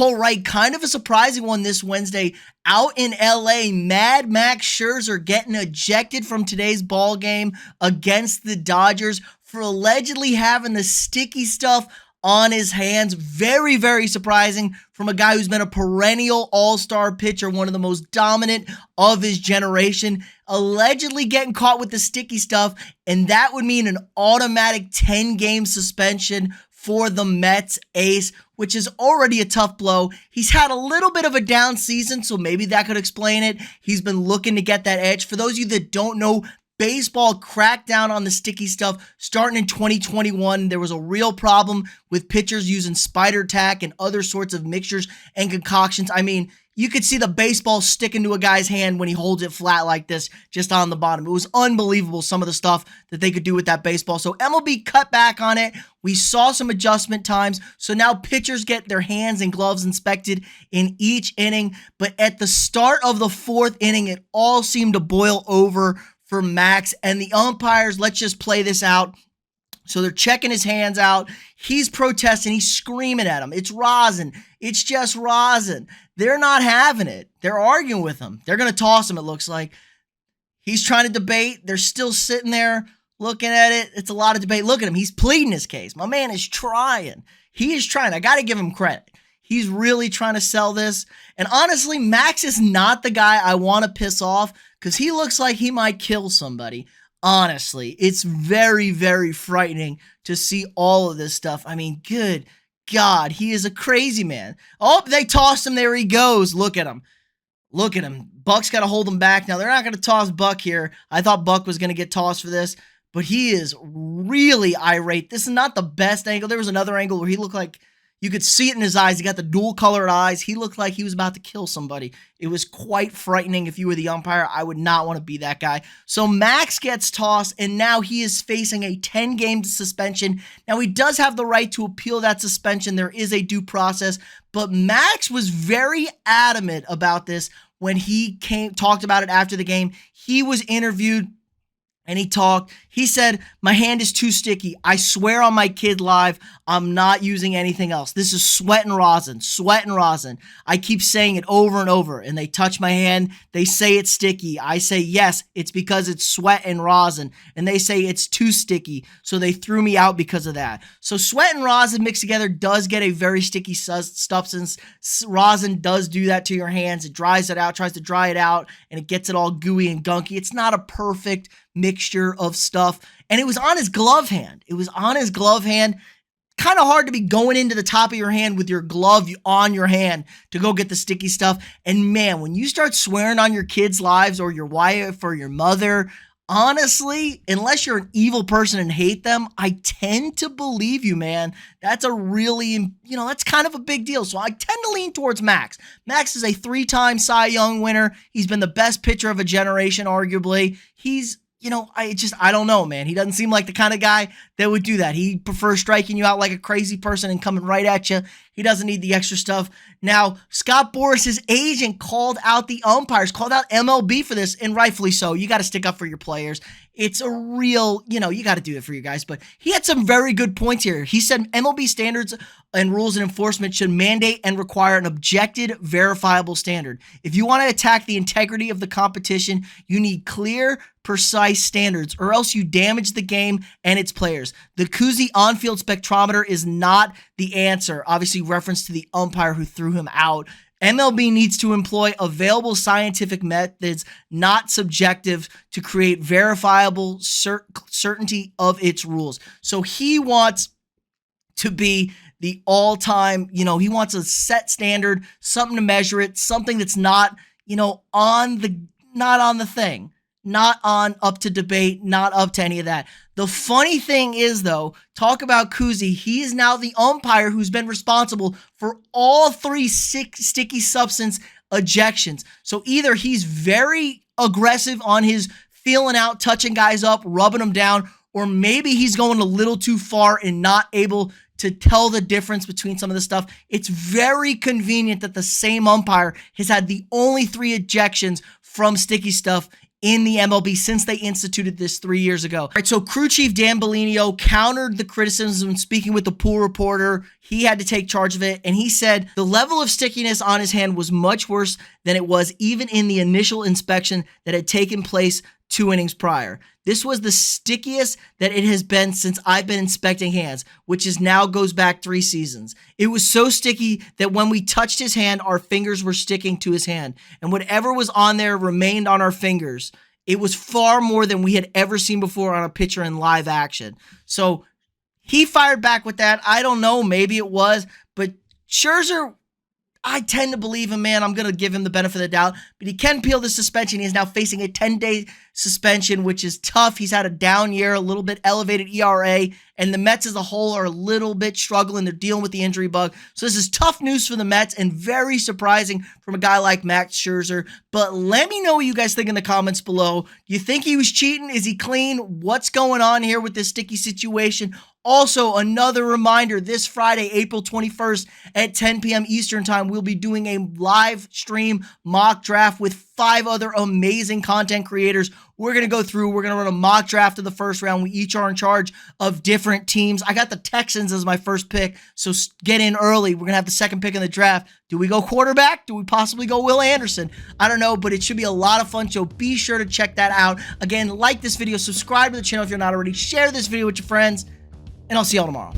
All right, kind of a surprising one this Wednesday. Out in LA, Mad Max Scherzer getting ejected from today's ball game against the Dodgers for allegedly having the sticky stuff on his hands. Very, very surprising from a guy who's been a perennial all-star pitcher, one of the most dominant of his generation, allegedly getting caught with the sticky stuff, and that would mean an automatic 10-game suspension for the Mets ace, which is already a tough blow. He's had a little bit of a down season, so maybe that could explain it. He's been looking to get that edge. For those of you that don't know, baseball cracked down on the sticky stuff starting in 2021. There was a real problem with pitchers using spider tack and other sorts of mixtures and concoctions. I mean, you could see the baseball sticking to a guy's hand when he holds it flat like this, just on the bottom. It was unbelievable, some of the stuff that they could do with that baseball. So MLB cut back on it. We saw some adjustment times. So now pitchers get their hands and gloves inspected in each inning. But at the start of the fourth inning, it all seemed to boil over for Max. And the umpires, let's just play this out. So they're checking his hands out. He's protesting. He's screaming at him. It's rosin. It's just rosin. They're not having it. They're arguing with him. They're going to toss him, it looks like. He's trying to debate. They're still sitting there looking at it. It's a lot of debate. Look at him. He's pleading his case. My man is trying. He is trying. I got to give him credit. He's really trying to sell this. And honestly, Max is not the guy I want to piss off because he looks like he might kill somebody. Honestly, it's very, very frightening to see all of this stuff. I mean, good God, he is a crazy man. Oh, they tossed him. There he goes. Look at him. Look at him. Buck's got to hold him back. Now, they're not going to toss Buck here. I thought Buck was going to get tossed for this, but he is really irate. This is not the best angle. There was another angle where he looked like you could see it in his eyes. He got the dual-colored eyes. He looked like he was about to kill somebody. It was quite frightening. If you were the umpire, I would not want to be that guy. So Max gets tossed, and now he is facing a 10-game suspension. Now, he does have the right to appeal that suspension. There is a due process, but Max was very adamant about this when he talked about it after the game. He was interviewed, and he talked. He said, my hand is too sticky. I swear on my kid live, I'm not using anything else. This is sweat and rosin, sweat and rosin. I keep saying it over and over, and they touch my hand. They say it's sticky. I say, yes, it's because it's sweat and rosin. And they say it's too sticky, so they threw me out because of that. So sweat and rosin mixed together does get a very sticky substance. Rosin does do that to your hands. It dries it out, tries to dry it out, and it gets it all gooey and gunky. It's not a perfect mixture of stuff. And it was on his glove hand. It was on his glove hand. Kind of hard to be going into the top of your hand with your glove on your hand to go get the sticky stuff. And man, when you start swearing on your kids' lives or your wife or your mother, honestly, unless you're an evil person and hate them, I tend to believe you, man. That's a really, that's kind of a big deal. So I tend to lean towards Max. Max is a 3-time Cy Young winner. He's been the best pitcher of a generation, arguably. He's I don't know, man. He doesn't seem like the kind of guy that would do that. He prefers striking you out like a crazy person and coming right at you. He doesn't need the extra stuff. Now, Scott Boras' agent called out the umpires, called out MLB for this, and rightfully so. You got to stick up for your players. It's a real, you got to do it for you guys. But he had some very good points here. He said MLB standards and rules and enforcement should mandate and require an objective, verifiable standard. If you want to attack the integrity of the competition, you need clear, precise standards, or else you damage the game and its players. The Kuzi on-field spectrometer is not the answer. Obviously, reference to the umpire who threw him out. MLB needs to employ available scientific methods, not subjective, to create verifiable certainty of its rules. So he wants to be the all-time, he wants a set standard, something to measure it, something that's not, not on the thing. Not on up to debate, not up to any of that. The funny thing is, though, talk about Kuzi. He is now the umpire who's been responsible for all 3 sticky substance ejections. So either he's very aggressive on his feeling out, touching guys up, rubbing them down, or maybe he's going a little too far and not able to tell the difference between some of the stuff. It's very convenient that the same umpire has had the only 3 ejections from sticky stuff in the MLB since they instituted this 3 years ago. All right, so crew chief Dan Bellino countered the criticism speaking with the pool reporter. He had to take charge of it, and he said the level of stickiness on his hand was much worse than it was even in the initial inspection that had taken place 2 innings prior. This was the stickiest that it has been since I've been inspecting hands, which is now goes back 3 seasons. It was so sticky that when we touched his hand, our fingers were sticking to his hand, and whatever was on there remained on our fingers. It was far more than we had ever seen before on a pitcher in live action. So he fired back with that. I don't know, maybe it was, but Scherzer, I tend to believe him, man. I'm going to give him the benefit of the doubt, but he can peel the suspension. He is now facing a 10-day suspension, which is tough. He's had a down year, a little bit elevated ERA, and the Mets as a whole are a little bit struggling. They're dealing with the injury bug. So this is tough news for the Mets and very surprising from a guy like Max Scherzer. But let me know what you guys think in the comments below. Do you think he was cheating? Is he clean? What's going on here with this sticky situation? Also, another reminder, this Friday, April 21st at 10 p.m. Eastern Time, we'll be doing a live stream mock draft with 5 other amazing content creators. We're going to go through, we're going to run a mock draft of the first round. We each are in charge of different teams. I got the Texans as my first pick, so get in early. We're going to have the second pick in the draft. Do we go quarterback? Do we possibly go Will Anderson? I don't know, but it should be a lot of fun, so be sure to check that out. Again, like this video, subscribe to the channel if you're not already, share this video with your friends, and I'll see y'all tomorrow.